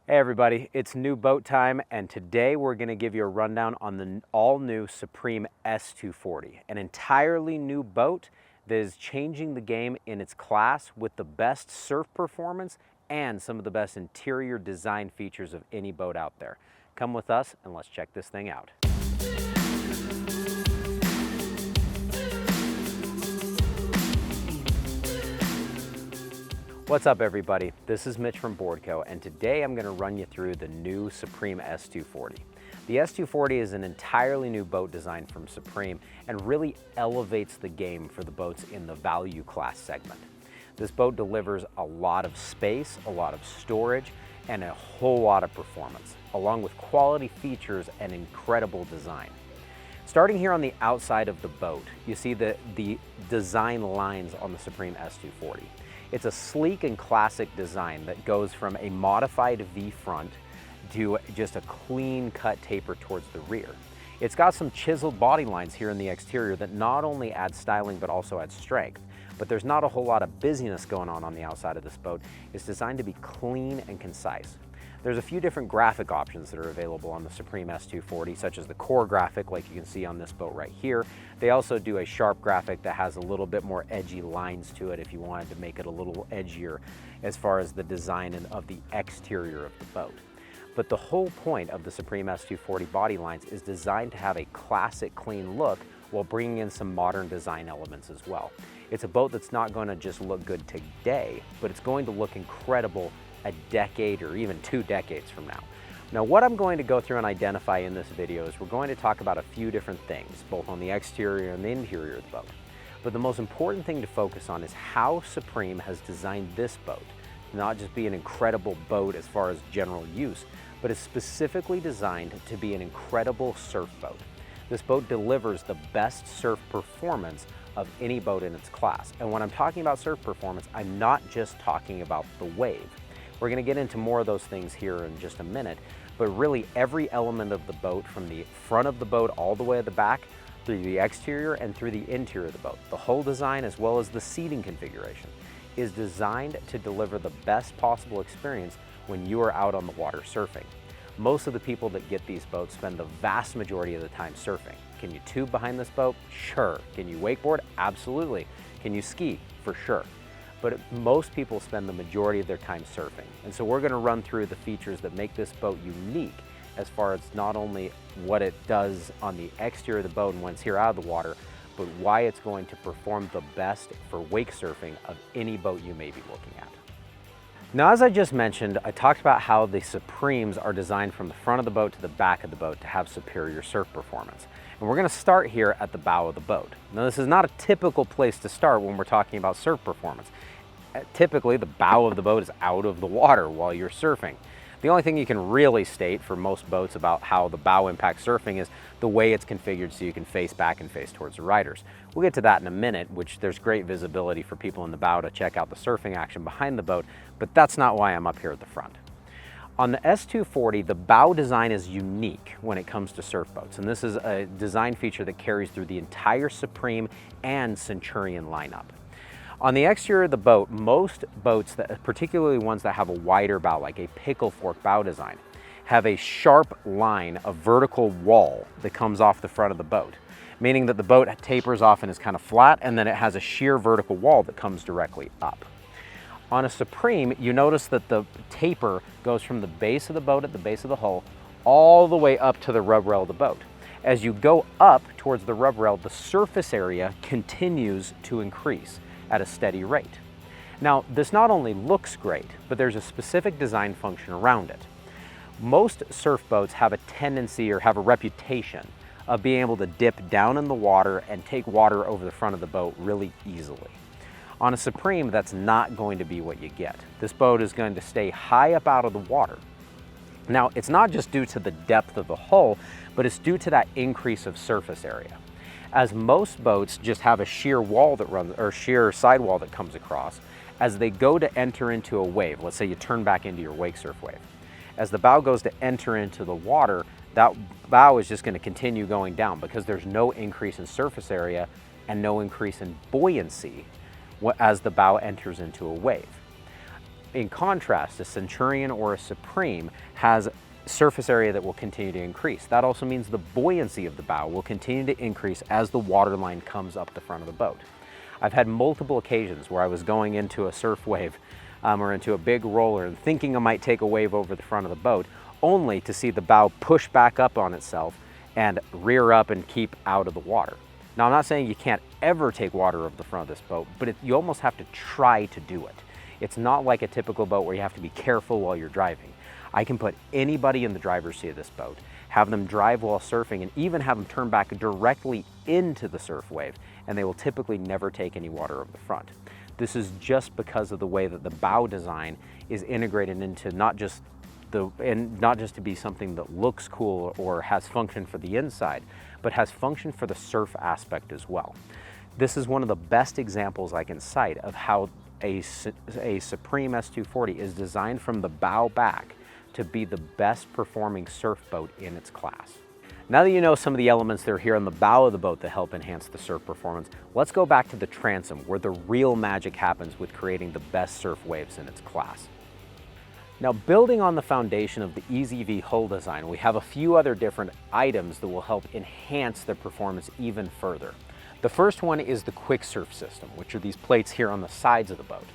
Hey everybody, it's new boat time, and today we're going to give you a rundown on the all-new Supreme S240, an entirely new boat that is changing the game in its class with the best surf performance and some of the best interior design features of any boat out there. Come with us and let's check this thing out. What's up everybody? This is Mitch from Boardco, and today I'm going to run you through the new Supreme S240. The S240 is an entirely new boat design from Supreme and really elevates the game for the boats in the value class segment. This boat delivers a lot of space, a lot of storage, and a whole lot of performance, along with quality features and incredible design. Starting here on the outside of the boat, you see the design lines on the Supreme S240. It's a sleek and classic design that goes from a modified V front to just a clean cut taper towards the rear. It's got some chiseled body lines here in the exterior that not only add styling but also add strength. But there's not a whole lot of busyness going on the outside of this boat. It's designed to be clean and concise. There's a few different graphic options that are available on the Supreme S240, such as the core graphic like you can see on this boat right here. They also do a sharp graphic that has a little bit more edgy lines to it if you wanted to make it a little edgier as far as the design of the exterior of the boat. But the whole point of the Supreme S240 body lines is designed to have a classic clean look while bringing in some modern design elements as well. It's a boat that's not going to just look good today, but it's going to look incredible a decade or even 2 decades from now. Now, what I'm going to go through and identify in this video is we're going to talk about a few different things, both on the exterior and the interior of the boat. But the most important thing to focus on is how Supreme has designed this boat to not just be an incredible boat as far as general use, but is specifically designed to be an incredible surf boat. This boat delivers the best surf performance of any boat in its class. And when I'm talking about surf performance, I'm not just talking about the wave. We're going to get into more of those things here in just a minute, but really every element of the boat, from the front of the boat all the way to the back, through the exterior and through the interior of the boat, the whole design as well as the seating configuration, is designed to deliver the best possible experience when you are out on the water surfing. Most of the people that get these boats spend the vast majority of the time surfing. Can you tube behind this boat? Sure. Can you wakeboard? Absolutely. Can you ski? For sure. But most people spend the majority of their time surfing. And so we're going to run through the features that make this boat unique as far as not only what it does on the exterior of the boat and when it's here out of the water, but why it's going to perform the best for wake surfing of any boat you may be looking at. Now, as I just mentioned, I talked about how the Supremes are designed from the front of the boat to the back of the boat to have superior surf performance. And we're going to start here at the bow of the boat. Now, this is not a typical place to start when we're talking about surf performance. Typically, the bow of the boat is out of the water while you're surfing. The only thing you can really state for most boats about how the bow impacts surfing is the way it's configured so you can face back and face towards the riders. We'll get to that in a minute, which there's great visibility for people in the bow to check out the surfing action behind the boat, but that's not why I'm up here at the front. On the S240, the bow design is unique when it comes to surf boats, and this is a design feature that carries through the entire Supreme and Centurion lineup. On the exterior of the boat, most boats, particularly ones that have a wider bow, like a pickle fork bow design, have a sharp line, a vertical wall that comes off the front of the boat, meaning that the boat tapers off and is kind of flat, and then it has a sheer vertical wall that comes directly up. On a Supreme, you notice that the taper goes from the base of the boat at the base of the hull all the way up to the rub rail of the boat. As you go up towards the rub rail, the surface area continues to increase at a steady rate. Now, this not only looks great, but there's a specific design function around it. Most surf boats have a tendency or have a reputation of being able to dip down in the water and take water over the front of the boat really easily. On a Supreme, that's not going to be what you get. This boat is going to stay high up out of the water. Now, it's not just due to the depth of the hull, but it's due to that increase of surface area. As most boats just have a sheer wall that runs, or sheer sidewall that comes across, as they go to enter into a wave, let's say you turn back into your wake surf wave, as the bow goes to enter into the water, that bow is just going to continue going down because there's no increase in surface area and no increase in buoyancy as the bow enters into a wave. in contrast, a Centurion or a Supreme has surface area that will continue to increase. That also means the buoyancy of the bow will continue to increase as the water line comes up the front of the boat. I've had multiple occasions where I was going into a surf wave or into a big roller and thinking I might take a wave over the front of the boat, only to see the bow push back up on itself and rear up and keep out of the water. Now, I'm not saying you can't ever take water over the front of this boat, but you almost have to try to do it. It's not like a typical boat where you have to be careful while you're driving. I can put anybody in the driver's seat of this boat, have them drive while surfing, and even have them turn back directly into the surf wave, and they will typically never take any water over the front. This is just because of the way that the bow design is integrated into not just to be something that looks cool or has function for the inside, but has function for the surf aspect as well. This is one of the best examples I can cite of how a Supreme S240 is designed from the bow back to be the best performing surf boat in its class. Now that you know some of the elements that are here on the bow of the boat that help enhance the surf performance, let's go back to the transom where the real magic happens with creating the best surf waves in its class. Now, building on the foundation of the EZV hull design, we have a few other different items that will help enhance the performance even further. The first one is the Quicksurf system, which are these plates here on the sides of the boat.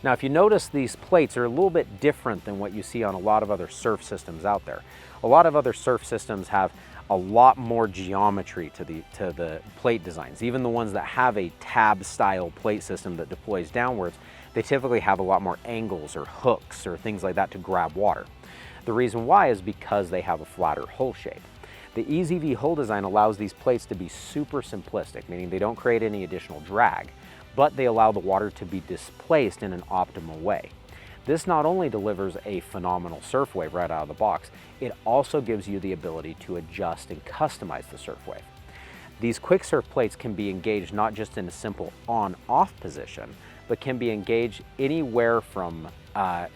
Now, if you notice, these plates are a little bit different than what you see on a lot of other surf systems out there. A lot of other surf systems have a lot more geometry to the plate designs. Even the ones that have a tab style plate system that deploys downwards, they typically have a lot more angles or hooks or things like that to grab water. The reason why is because they have a flatter hull shape. The EZV hull design allows these plates to be super simplistic, meaning they don't create any additional drag, but they allow the water to be displaced in an optimal way. This not only delivers a phenomenal surf wave right out of the box, it also gives you the ability to adjust and customize the surf wave. These Quicksurf plates can be engaged not just in a simple on-off position, but can be engaged anywhere from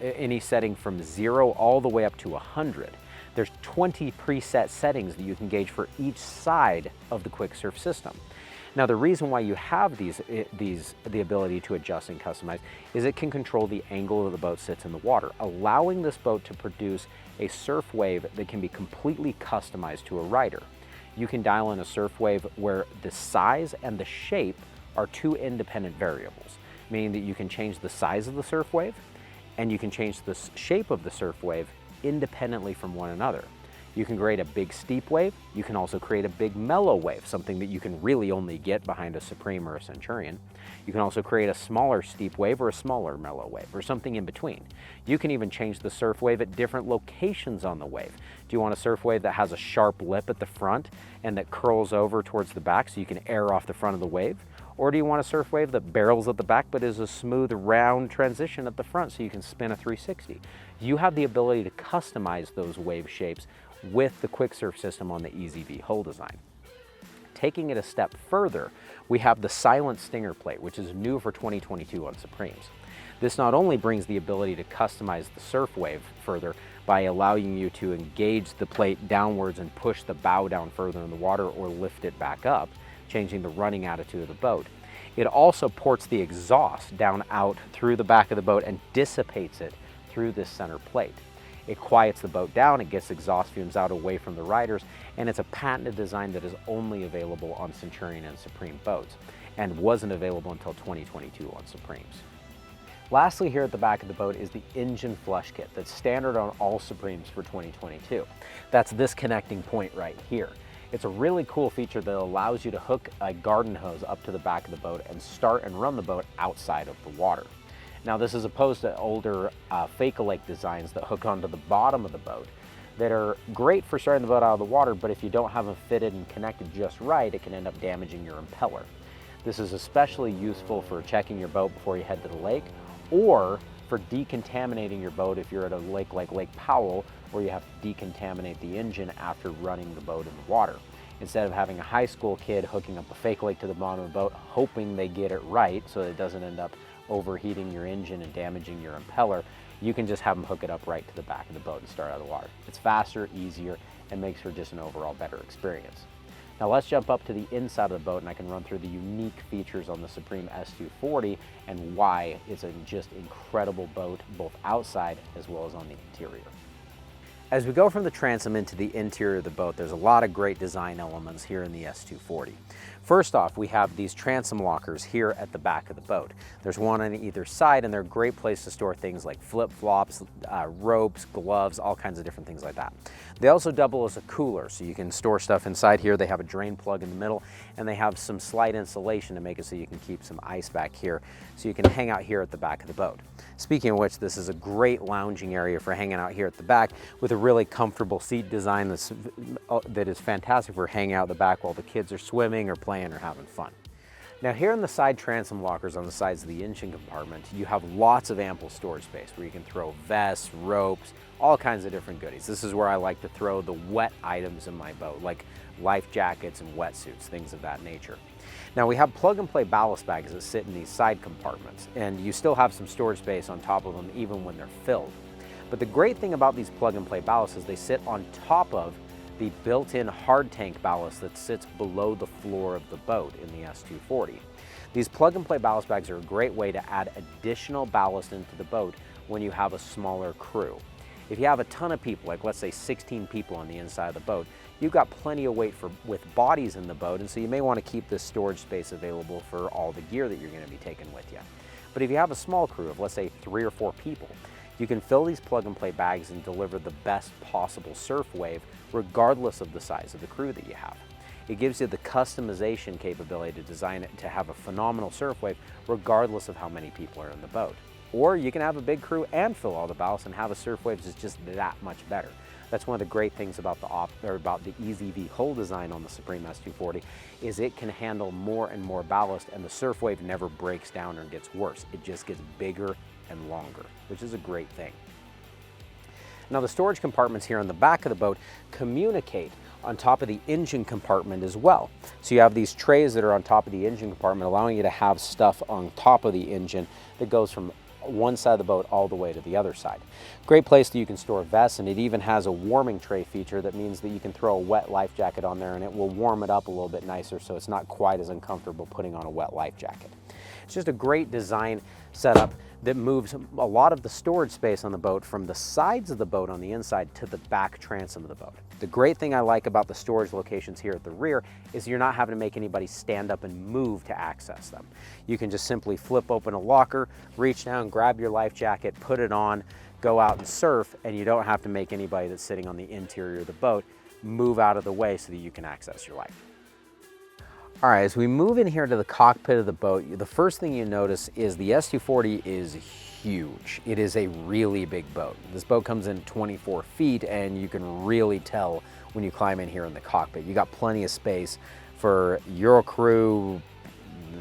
any setting from 0 all the way up to 100. There's 20 preset settings that you can gauge for each side of the Quicksurf system. Now, the reason why you have the ability to adjust and customize is it can control the angle that the boat sits in the water, allowing this boat to produce a surf wave that can be completely customized to a rider. You can dial in a surf wave where the size and the shape are two independent variables, meaning that you can change the size of the surf wave and you can change the shape of the surf wave independently from one another. You can create a big steep wave. You can also create a big mellow wave, something that you can really only get behind a Supreme or a Centurion. You can also create a smaller steep wave or a smaller mellow wave or something in between. You can even change the surf wave at different locations on the wave. Do you want a surf wave that has a sharp lip at the front and that curls over towards the back so you can air off the front of the wave? Or do you want a surf wave that barrels at the back but is a smooth round transition at the front so you can spin a 360? You have the ability to customize those wave shapes with the Quicksurf system on the EZV hull design. Taking it a step further, we have the Silent Stinger plate, which is new for 2022 on Supremes. This not only brings the ability to customize the surf wave further by allowing you to engage the plate downwards and push the bow down further in the water or lift it back up, changing the running attitude of the boat. It also ports the exhaust down out through the back of the boat and dissipates it through this center plate. It quiets the boat down, it gets exhaust fumes out away from the riders, and it's a patented design that is only available on Centurion and Supreme boats and wasn't available until 2022 on Supremes. Lastly, here at the back of the boat is the engine flush kit that's standard on all Supremes for 2022. That's this connecting point right here. It's a really cool feature that allows you to hook a garden hose up to the back of the boat and start and run the boat outside of the water. Now, this is opposed to older fake-a-lake designs that hook onto the bottom of the boat that are great for starting the boat out of the water, but if you don't have them fitted and connected just right, it can end up damaging your impeller. This is especially useful for checking your boat before you head to the lake, or for decontaminating your boat if you're at a lake like Lake Powell, where you have to decontaminate the engine after running the boat in the water. Instead of having a high school kid hooking up a fake lake to the bottom of the boat, hoping they get it right so that it doesn't end up overheating your engine and damaging your impeller, you can just have them hook it up right to the back of the boat and start out of the water. It's faster, easier, and makes for just an overall better experience. Now let's jump up to the inside of the boat and I can run through the unique features on the Supreme S240 and why it's a just incredible boat, both outside as well as on the interior. As we go from the transom into the interior of the boat, there's a lot of great design elements here in the S240. First off, we have these transom lockers here at the back of the boat. There's one on either side, and they're a great place to store things like flip-flops, ropes, gloves, all kinds of different things like that. They also double as a cooler, so you can store stuff inside here. They have a drain plug in the middle, and they have some slight insulation to make it so you can keep some ice back here, so you can hang out here at the back of the boat. Speaking of which, this is a great lounging area for hanging out here at the back with a really comfortable seat design that is fantastic for hanging out at the back while the kids are swimming or playing or having fun. Now here in the side transom lockers on the sides of the engine compartment, you have lots of ample storage space where you can throw vests, ropes, all kinds of different goodies. This is where I like to throw the wet items in my boat, like life jackets and wetsuits, things of that nature. Now we have plug and play ballast bags that sit in these side compartments, and you still have some storage space on top of them even when they're filled. But the great thing about these plug and play ballasts is they sit on top of the built-in hard tank ballast that sits below the floor of the boat in the S240. These plug and play ballast bags are a great way to add additional ballast into the boat when you have a smaller crew. If you have a ton of people, like let's say 16 people on the inside of the boat, you've got plenty of weight with bodies in the boat, and so you may want to keep this storage space available for all the gear that you're going to be taking with you. But if you have a small crew of, let's say, 3 or 4 people, you can fill these plug and play bags and deliver the best possible surf wave regardless of the size of the crew that you have. It gives you the customization capability to design it to have a phenomenal surf wave regardless of how many people are in the boat. Or you can have a big crew and fill all the ballast and have a surf wave that's just that much better. That's one of the great things about the EZV hull design on the Supreme S240 is it can handle more and more ballast, and the surf wave never breaks down or gets worse. It just gets bigger and longer, which is a great thing. Now the storage compartments here on the back of the boat communicate on top of the engine compartment as well. So you have these trays that are on top of the engine compartment, allowing you to have stuff on top of the engine that goes from one side of the boat all the way to the other side. Great place that you can store vests, and it even has a warming tray feature that means that you can throw a wet life jacket on there and it will warm it up a little bit nicer, so it's not quite as uncomfortable putting on a wet life jacket. It's just a great design setup that moves a lot of the storage space on the boat from the sides of the boat on the inside to the back transom of the boat. The great thing I like about the storage locations here at the rear is you're not having to make anybody stand up and move to access them. You can just simply flip open a locker, reach down, grab your life jacket, put it on, go out and surf, and you don't have to make anybody that's sitting on the interior of the boat move out of the way so that you can access your life. All right, as we move in here to the cockpit of the boat, the first thing you notice is the S240 is huge. It is a really big boat. This boat comes in 24 feet, and you can really tell when you climb in here in the cockpit. You got plenty of space for your crew,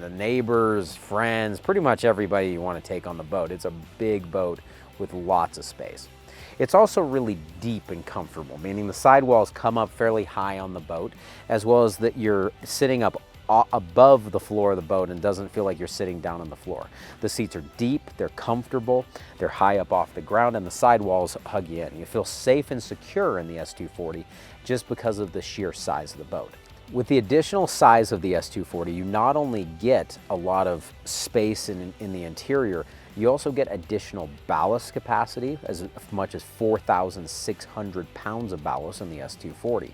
the neighbors, friends, pretty much everybody you want to take on the boat. It's a big boat with lots of space. It's also really deep and comfortable, meaning the sidewalls come up fairly high on the boat, as well as that you're sitting up above the floor of the boat and doesn't feel like you're sitting down on the floor. The seats are deep, they're comfortable, they're high up off the ground, and the sidewalls hug you in. You feel safe and secure in the S240 just because of the sheer size of the boat. With the additional size of the S240, you not only get a lot of space in the interior, you also get additional ballast capacity, as much as 4,600 pounds of ballast in the S240.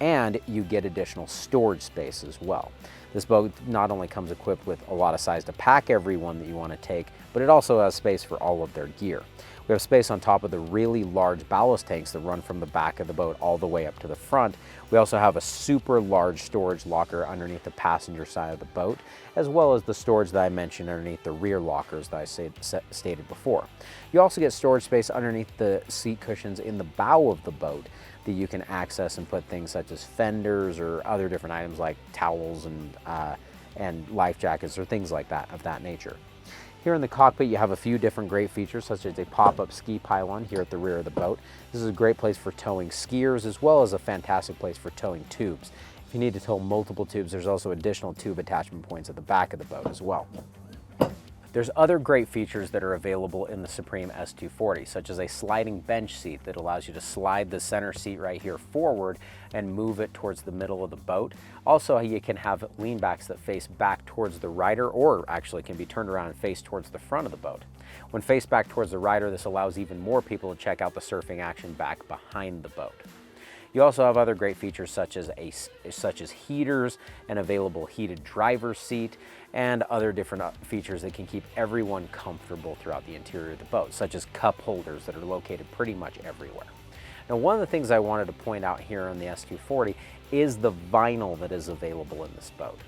And you get additional storage space as well. This boat not only comes equipped with a lot of size to pack everyone that you want to take, but it also has space for all of their gear. We have space on top of the really large ballast tanks that run from the back of the boat all the way up to the front. We also have a super large storage locker underneath the passenger side of the boat, as well as the storage that I mentioned underneath the rear lockers that I stated before. You also get storage space underneath the seat cushions in the bow of the boat that you can access and put things such as fenders or other different items like towels and life jackets or things like that of that nature. Here in the cockpit, you have a few different great features, such as a pop-up ski pylon here at the rear of the boat. This is a great place for towing skiers, as well as a fantastic place for towing tubes. If you need to tow multiple tubes, there's also additional tube attachment points at the back of the boat as well. There's other great features that are available in the Supreme S240, such as a sliding bench seat that allows you to slide the center seat right here forward and move it towards the middle of the boat. Also, you can have leanbacks that face back towards the rider, or actually can be turned around and face towards the front of the boat. When faced back towards the rider, this allows even more people to check out the surfing action back behind the boat. You also have other great features such as heaters, an available heated driver's seat, and other different features that can keep everyone comfortable throughout the interior of the boat, such as cup holders that are located pretty much everywhere. Now, one of the things I wanted to point out here on the S240 is the vinyl that is available in this boat.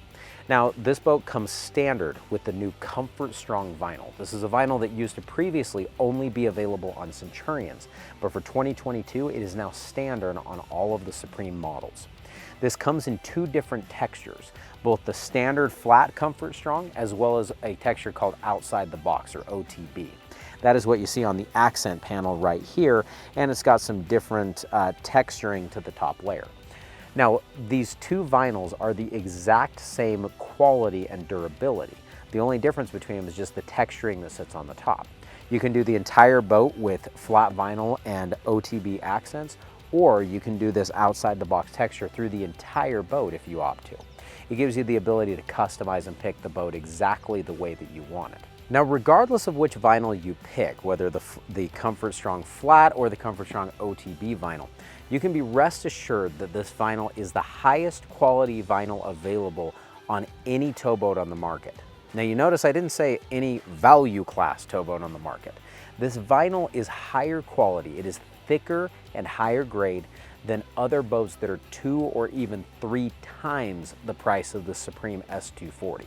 Now, this boat comes standard with the new Comfort Strong vinyl. This is a vinyl that used to previously only be available on Centurions, but for 2022, it is now standard on all of the Supreme models. This comes in two different textures, both the standard flat Comfort Strong as well as a texture called Outside the Box, or OTB. That is what you see on the accent panel right here, and it's got some different texturing to the top layer. Now, these two vinyls are the exact same quality and durability. The only difference between them is just the texturing that sits on the top. You can do the entire boat with flat vinyl and OTB accents, or you can do this outside the box texture through the entire boat if you opt to. It gives you the ability to customize and pick the boat exactly the way that you want it. Now, regardless of which vinyl you pick, whether the Comfort Strong Flat or the Comfort Strong OTB vinyl, you can be rest assured that this vinyl is the highest quality vinyl available on any towboat on the market. Now, you notice I didn't say any value class towboat on the market. This vinyl is higher quality. It is thicker and higher grade than other boats that are 2 or even 3 times the price of the Supreme S240.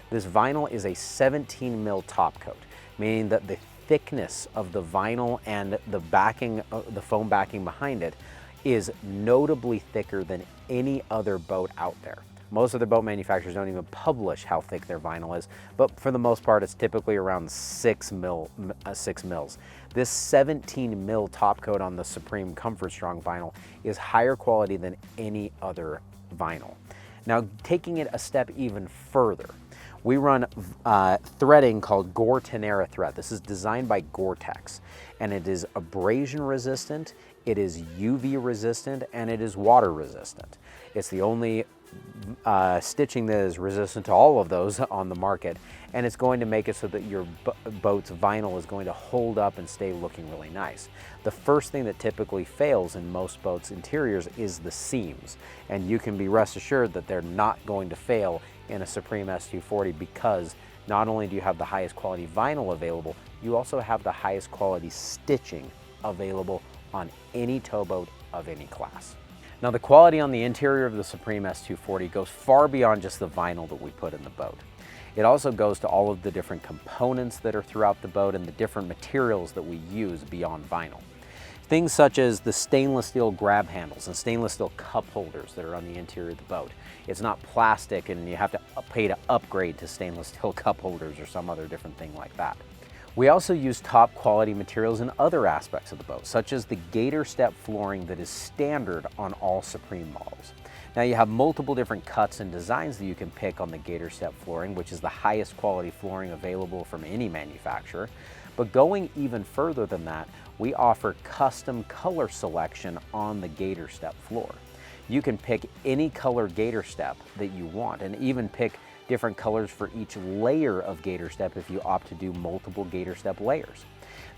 This vinyl is a 17 mil top coat, meaning that the thickness of the vinyl and the backing, the foam backing behind it, is notably thicker than any other boat out there. Most of the boat manufacturers don't even publish how thick their vinyl is, but for the most part, it's typically around 6 mils. This 17 mil top coat on the Supreme Comfort Strong vinyl is higher quality than any other vinyl. Now, taking it a step even further, we run threading called Gore Tenera thread. This is designed by Gore-Tex, and it is abrasion resistant, it is UV resistant, and it is water resistant. It's the only stitching that is resistant to all of those on the market, and it's going to make it so that your boat's vinyl is going to hold up and stay looking really nice. The first thing that typically fails in most boats' interiors is the seams, and you can be rest assured that they're not going to fail in a Supreme S240, because not only do you have the highest quality vinyl available, you also have the highest quality stitching available on any towboat of any class. Now, the quality on the interior of the Supreme S240 goes far beyond just the vinyl that we put in the boat. It also goes to all of the different components that are throughout the boat and the different materials that we use beyond vinyl. Things such as the stainless steel grab handles and stainless steel cup holders that are on the interior of the boat. It's not plastic and you have to pay to upgrade to stainless steel cup holders or some other different thing like that. We also use top quality materials in other aspects of the boat, such as the Gator Step flooring that is standard on all Supreme models. Now, you have multiple different cuts and designs that you can pick on the Gator Step flooring, which is the highest quality flooring available from any manufacturer. But going even further than that, we offer custom color selection on the Gator Step floor. You can pick any color Gator Step that you want, and even pick different colors for each layer of Gator Step if you opt to do multiple Gator Step layers.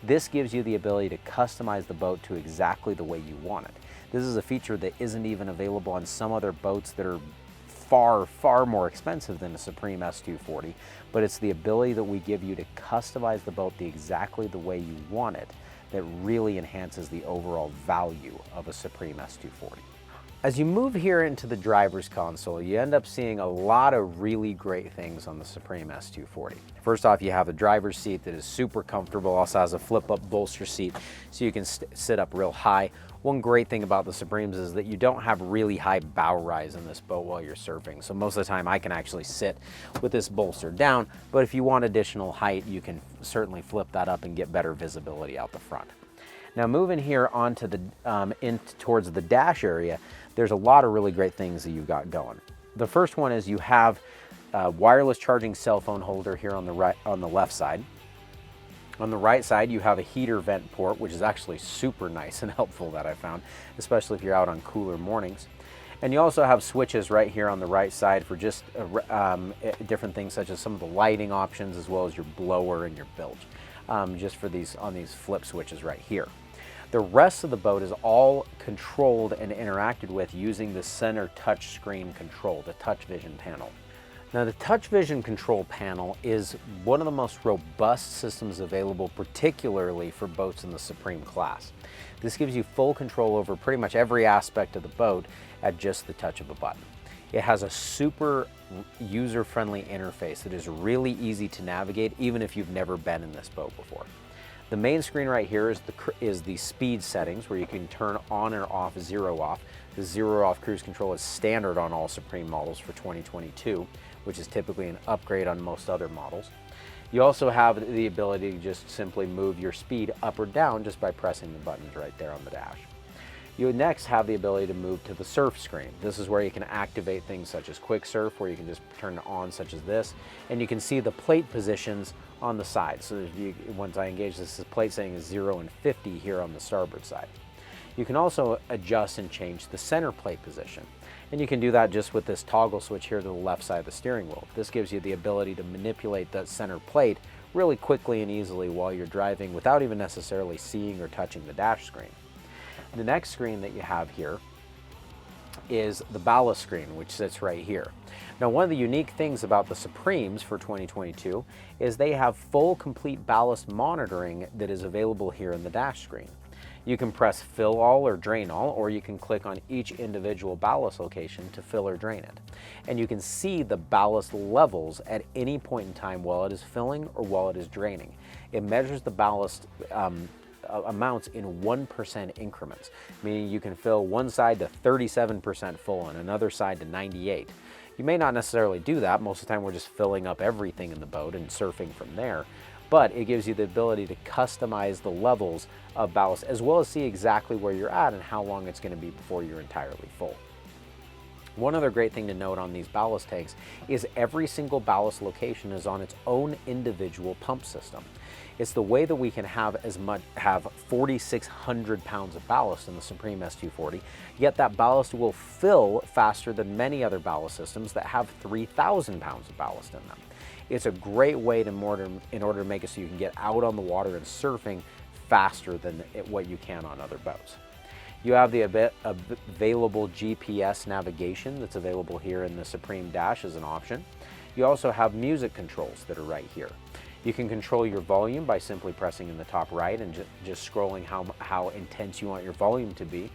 This gives you the ability to customize the boat to exactly the way you want it. This is a feature that isn't even available on some other boats that are far, far more expensive than a Supreme S240, but it's the ability that we give you to customize the boat exactly the way you want it that really enhances the overall value of a Supreme S240. As you move here into the driver's console, you end up seeing a lot of really great things on the Supreme S240. First off, you have a driver's seat that is super comfortable, also has a flip-up bolster seat so you can sit up real high. One great thing about the Supremes is that you don't have really high bow rise in this boat while you're surfing. So most of the time I can actually sit with this bolster down, but if you want additional height, you can certainly flip that up and get better visibility out the front. Now, moving here onto the towards the dash area, there's a lot of really great things that you've got going. The first one is you have wireless charging cell phone holder here on the left side. On the right side, you have a heater vent port, which is actually super nice and helpful that I found, especially if you're out on cooler mornings. And you also have switches right here on the right side for just different things such as some of the lighting options, as well as your blower and your bilge, just for these flip switches right here. The rest of the boat is all controlled and interacted with using the center touch screen control, the touch vision panel. Now, the touch vision control panel is one of the most robust systems available, particularly for boats in the Supreme class. This gives you full control over pretty much every aspect of the boat at just the touch of a button. It has a super user-friendly interface that is really easy to navigate, even if you've never been in this boat before. The main screen right here is the speed settings, where you can turn on or off zero off. The zero off cruise control is standard on all Supreme models for 2022, which is typically an upgrade on most other models. You also have the ability to just simply move your speed up or down just by pressing the buttons right there on the dash. You next have the ability to move to the surf screen. This is where you can activate things such as Quicksurf, where you can just turn it on, such as this, and you can see the plate positions on the side. So once I engage this plate saying is 0 and 50 here on the starboard side. You can also adjust and change the center plate position. And you can do that just with this toggle switch here to the left side of the steering wheel. This gives you the ability to manipulate that center plate really quickly and easily while you're driving without even necessarily seeing or touching the dash screen. The next screen that you have here is the ballast screen, which sits right here. Now, one of the unique things about the Supremes for 2022 is they have full complete ballast monitoring that is available here in the dash screen. You can press fill all or drain all, or you can click on each individual ballast location to fill or drain it. And you can see the ballast levels at any point in time while it is filling or while it is draining. It measures the ballast amounts in 1% increments, meaning you can fill one side to 37% full and another side to 98. You may not necessarily do that. Most of the time we're just filling up everything in the boat and surfing from there. But it gives you the ability to customize the levels of ballast, as well as see exactly where you're at and how long it's going to be before you're entirely full. One other great thing to note on these ballast tanks is every single ballast location is on its own individual pump system. It's the way that we can have 4,600 pounds of ballast in the Supreme S240, yet that ballast will fill faster than many other ballast systems that have 3,000 pounds of ballast in them. It's a great way in order to make it so you can get out on the water and surfing faster than what you can on other boats. You have the available GPS navigation that's available here in the Supreme Dash as an option. You also have music controls that are right here. You can control your volume by simply pressing in the top right and just scrolling how intense you want your volume to be.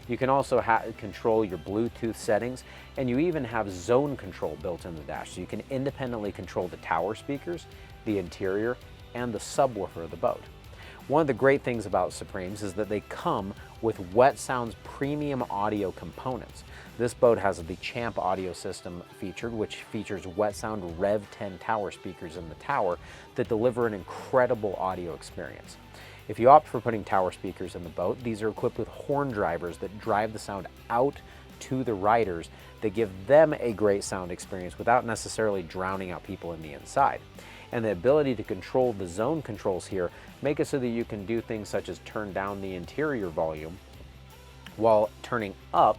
You can also control your Bluetooth settings, and you even have zone control built in the dash, so you can independently control the tower speakers, the interior, and the subwoofer of the boat. One of the great things about Supremes is that they come with Wet Sound's premium audio components. This boat has the Champ audio system featured, which features Wet Sound Rev 10 tower speakers in the tower that deliver an incredible audio experience. If you opt for putting tower speakers in the boat, these are equipped with horn drivers that drive the sound out to the riders that give them a great sound experience without necessarily drowning out people in the inside. And the ability to control the zone controls here make it so that you can do things such as turn down the interior volume while turning up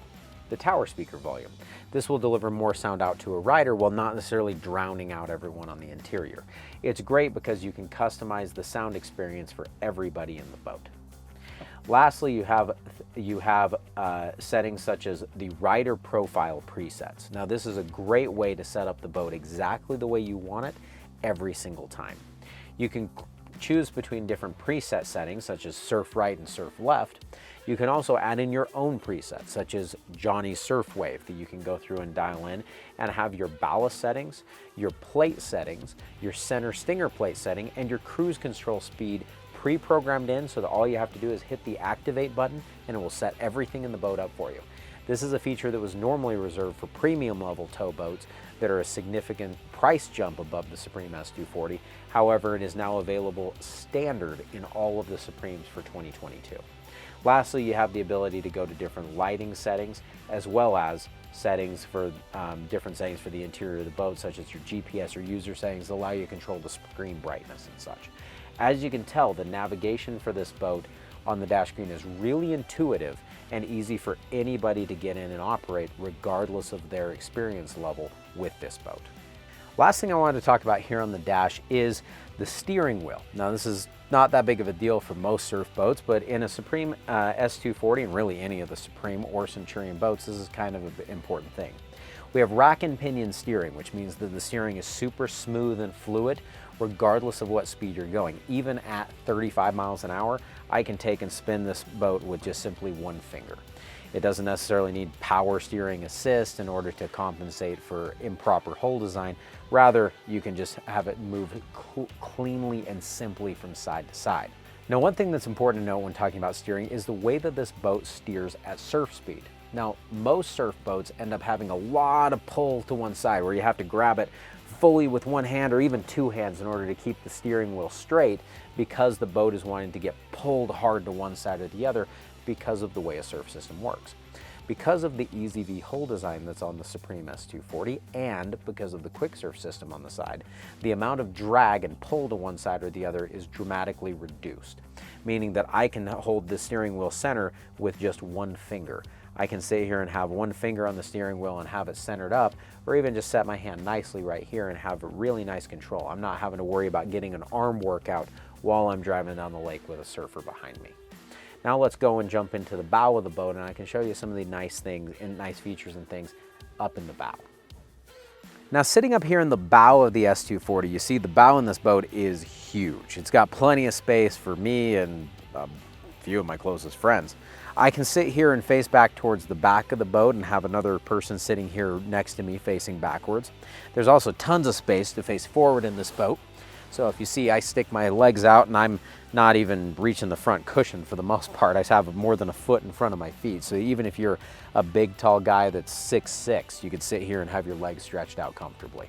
the tower speaker volume. This will deliver more sound out to a rider while not necessarily drowning out everyone on the interior. It's great because you can customize the sound experience for everybody in the boat. Lastly, you have settings such as the rider profile presets. Now, this is a great way to set up the boat exactly the way you want it every single time. You can choose between different preset settings such as surf right and surf left. You can also add in your own presets such as Johnny's Surf Wave that you can go through and dial in and have your ballast settings, your plate settings, your center stinger plate setting, and your cruise control speed pre-programmed in, so that all you have to do is hit the activate button and it will set everything in the boat up for you. This is a feature that was normally reserved for premium level tow boats that are a significant price jump above the Supreme S240. However, it is now available standard in all of the Supremes for 2022. Lastly, you have the ability to go to different lighting settings, as well as settings for different settings for the interior of the boat, such as your GPS or user settings that allow you to control the screen brightness and such. As you can tell, the navigation for this boat on the dash screen is really intuitive and easy for anybody to get in and operate regardless of their experience level with this boat. Last thing I wanted to talk about here on the dash is the steering wheel. Now, this is not that big of a deal for most surf boats, but in a Supreme S240 and really any of the Supreme or Centurion boats, this is kind of an important thing. We have rack and pinion steering, which means that the steering is super smooth and fluid regardless of what speed you're going. Even at 35 miles an hour, I can take and spin this boat with just simply one finger. It doesn't necessarily need power steering assist in order to compensate for improper hull design. Rather, you can just have it move cleanly and simply from side to side. Now, one thing that's important to know when talking about steering is the way that this boat steers at surf speed. Now, most surf boats end up having a lot of pull to one side where you have to grab it fully with one hand or even two hands in order to keep the steering wheel straight, because the boat is wanting to get pulled hard to one side or the other because of the way a surf system works. Because of the EasyV hull design that's on the Supreme S240 and because of the Quicksurf system on the side, the amount of drag and pull to one side or the other is dramatically reduced, meaning that I can hold the steering wheel center with just one finger. I can sit here and have one finger on the steering wheel and have it centered up, or even just set my hand nicely right here and have a really nice control. I'm not having to worry about getting an arm workout while I'm driving down the lake with a surfer behind me. Now let's go and jump into the bow of the boat, and I can show you some of the nice things and nice features and things up in the bow. Now, sitting up here in the bow of the S240, you see the bow in this boat is huge. It's got plenty of space for me and a few of my closest friends. I can sit here and face back towards the back of the boat and have another person sitting here next to me facing backwards. There's also tons of space to face forward in this boat. So if you see, I stick my legs out and I'm not even reaching the front cushion for the most part. I have more than a foot in front of my feet. So even if you're a big, tall guy that's 6'6", you could sit here and have your legs stretched out comfortably.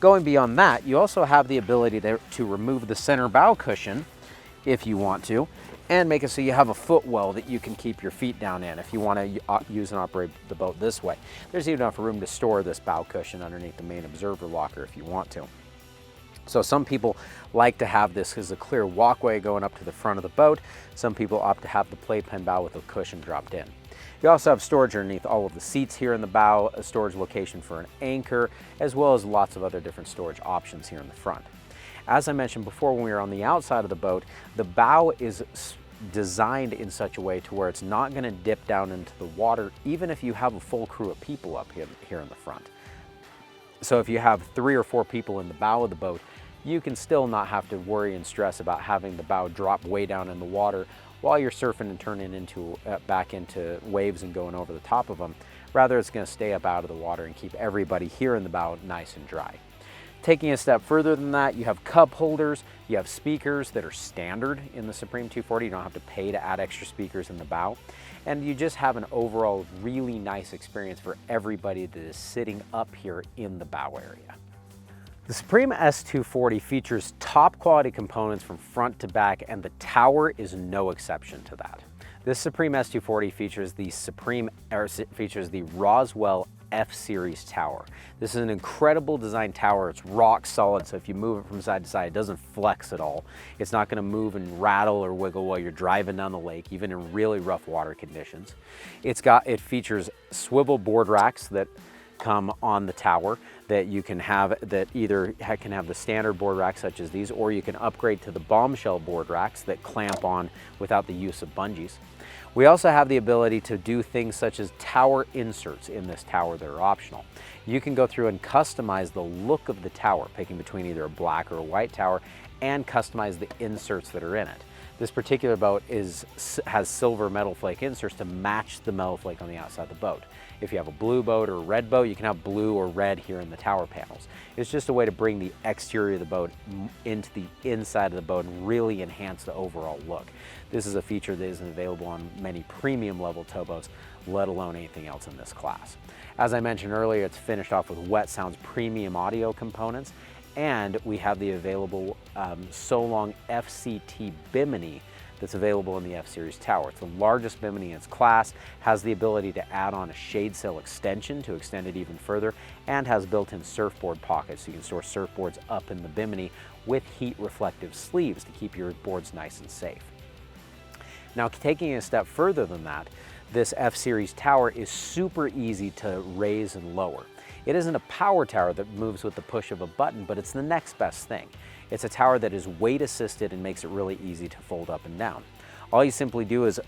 Going beyond that, you also have the ability to remove the center bow cushion if you want to, and make it so you have a footwell that you can keep your feet down in if you want to use and operate the boat this way. There's even enough room to store this bow cushion underneath the main observer locker if you want to. So some people like to have this as a clear walkway going up to the front of the boat. Some people opt to have the playpen bow with a cushion dropped in. You also have storage underneath all of the seats here in the bow, a storage location for an anchor, as well as lots of other different storage options here in the front. As I mentioned before, when we were on the outside of the boat, the bow is designed in such a way to where it's not going to dip down into the water, even if you have a full crew of people up here in the front. So if you have 3 or 4 people in the bow of the boat, you can still not have to worry and stress about having the bow drop way down in the water while you're surfing and turning back into waves and going over the top of them. Rather, it's going to stay up out of the water and keep everybody here in the bow nice and dry. Taking a step further than that, you have cup holders, you have speakers that are standard in the Supreme 240. You don't have to pay to add extra speakers in the bow. And you just have an overall really nice experience for everybody that is sitting up here in the bow area. The Supreme S240 features top quality components from front to back, and the tower is no exception to that. This Supreme S240 features the Roswell F-Series tower. This is an incredible design tower. It's rock solid, so if you move it from side to side, it doesn't flex at all. It's not going to move and rattle or wiggle while you're driving down the lake, even in really rough water conditions. It features swivel board racks that come on the tower that you can have, that either can have the standard board racks such as these, or you can upgrade to the bombshell board racks that clamp on without the use of bungees. We also have the ability to do things such as tower inserts in this tower that are optional. You can go through and customize the look of the tower, picking between either a black or a white tower, and customize the inserts that are in it. This particular boat has silver metal flake inserts to match the metal flake on the outside of the boat. If you have a blue boat or a red boat, you can have blue or red here in the tower panels. It's just a way to bring the exterior of the boat into the inside of the boat and really enhance the overall look. This is a feature that isn't available on many premium level towboats, let alone anything else in this class. As I mentioned earlier, it's finished off with Wet Sounds premium audio components, and we have the available So Long FCT bimini that's available in the F-Series tower. It's the largest bimini in its class, has the ability to add on a shade sail extension to extend it even further, and has built-in surfboard pockets so you can store surfboards up in the bimini with heat-reflective sleeves to keep your boards nice and safe. Now, taking it a step further than that, this F-Series tower is super easy to raise and lower. It isn't a power tower that moves with the push of a button, but it's the next best thing. It's a tower that is weight assisted and makes it really easy to fold up and down. All you simply do is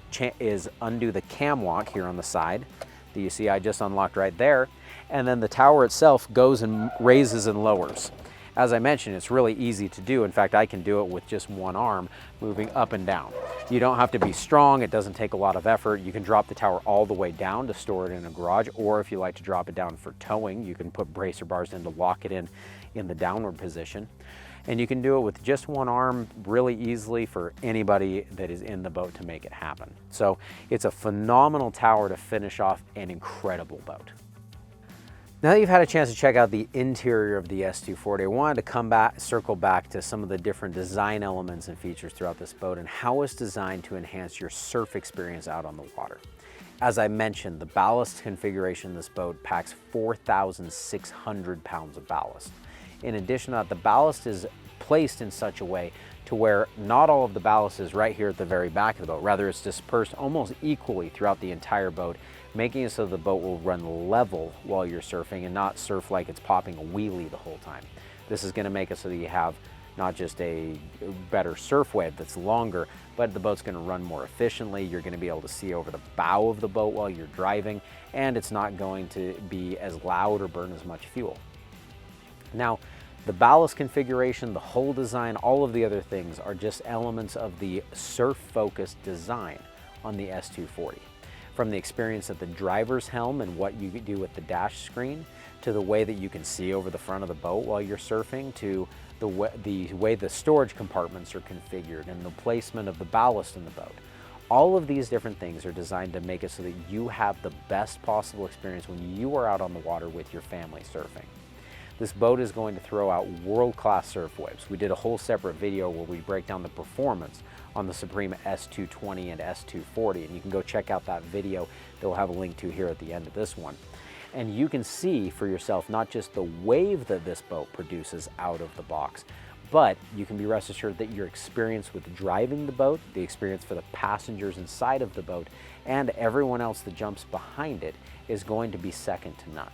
undo the cam lock here on the side that you see I just unlocked right there, and then the tower itself goes and raises and lowers. As I mentioned, it's really easy to do. In fact, I can do it with just one arm, moving up and down. You don't have to be strong. It doesn't take a lot of effort. You can drop the tower all the way down to store it in a garage, or if you like to drop it down for towing, you can put bracer bars in to lock it in the downward position. And you can do it with just one arm really easily for anybody that is in the boat to make it happen. So it's a phenomenal tower to finish off an incredible boat. Now that you've had a chance to check out the interior of the S240, I wanted to circle back to some of the different design elements and features throughout this boat and how it's designed to enhance your surf experience out on the water. As I mentioned, the ballast configuration of this boat packs 4,600 pounds of ballast. In addition to that, the ballast is placed in such a way to where not all of the ballast is right here at the very back of the boat. Rather, it's dispersed almost equally throughout the entire boat, making it so the boat will run level while you're surfing and not surf like it's popping a wheelie the whole time. This is going to make it so that you have not just a better surf wave that's longer, but the boat's going to run more efficiently. You're going to be able to see over the bow of the boat while you're driving, and it's not going to be as loud or burn as much fuel. Now, the ballast configuration, the hull design, all of the other things are just elements of the surf-focused design on the S240. From the experience of the driver's helm and what you do with the dash screen, to the way that you can see over the front of the boat while you're surfing, to the way the storage compartments are configured and the placement of the ballast in the boat. All of these different things are designed to make it so that you have the best possible experience when you are out on the water with your family surfing. This boat is going to throw out world-class surf waves. We did a whole separate video where we break down the performance on the Supreme S220 and S240, and you can go check out that video that we'll have a link to here at the end of this one. And you can see for yourself not just the wave that this boat produces out of the box, but you can be rest assured that your experience with driving the boat, the experience for the passengers inside of the boat, and everyone else that jumps behind it is going to be second to none.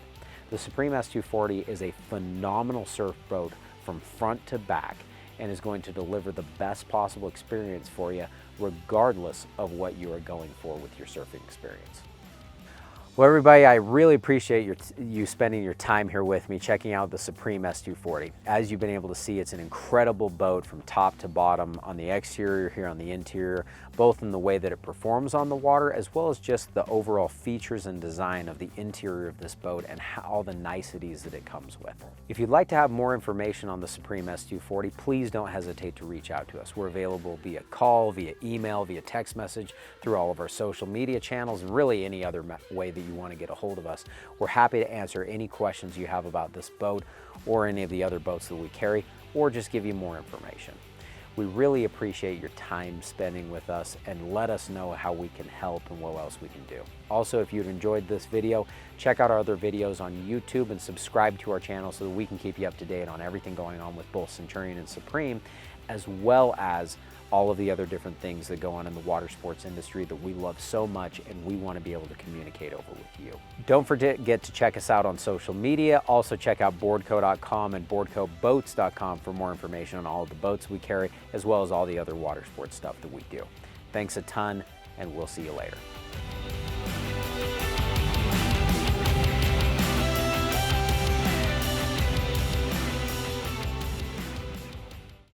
The Supreme S240 is a phenomenal surf boat from front to back and is going to deliver the best possible experience for you regardless of what you are going for with your surfing experience. Well, everybody, I really appreciate you spending your time here with me checking out the Supreme S240. As you've been able to see, it's an incredible boat from top to bottom on the exterior, here on the interior, both in the way that it performs on the water as well as just the overall features and design of the interior of this boat and all the niceties that it comes with. If you'd like to have more information on the Supreme S240, please don't hesitate to reach out to us. We're available via call, via email, via text message, through all of our social media channels, and really any other way that you want to get a hold of us. We're happy to answer any questions you have about this boat or any of the other boats that we carry, or just give you more information. We really appreciate your time spending with us, and let us know how we can help and what else we can do. Also, if you've enjoyed this video, check out our other videos on YouTube and subscribe to our channel so that we can keep you up to date on everything going on with both Centurion and Supreme, as well as all of the other different things that go on in the water sports industry that we love so much and we want to be able to communicate over with you. Don't forget to check us out on social media. Also check out boardco.com and boardcoboats.com for more information on all of the boats we carry, as well as all the other water sports stuff that we do. Thanks a ton, and we'll see you later.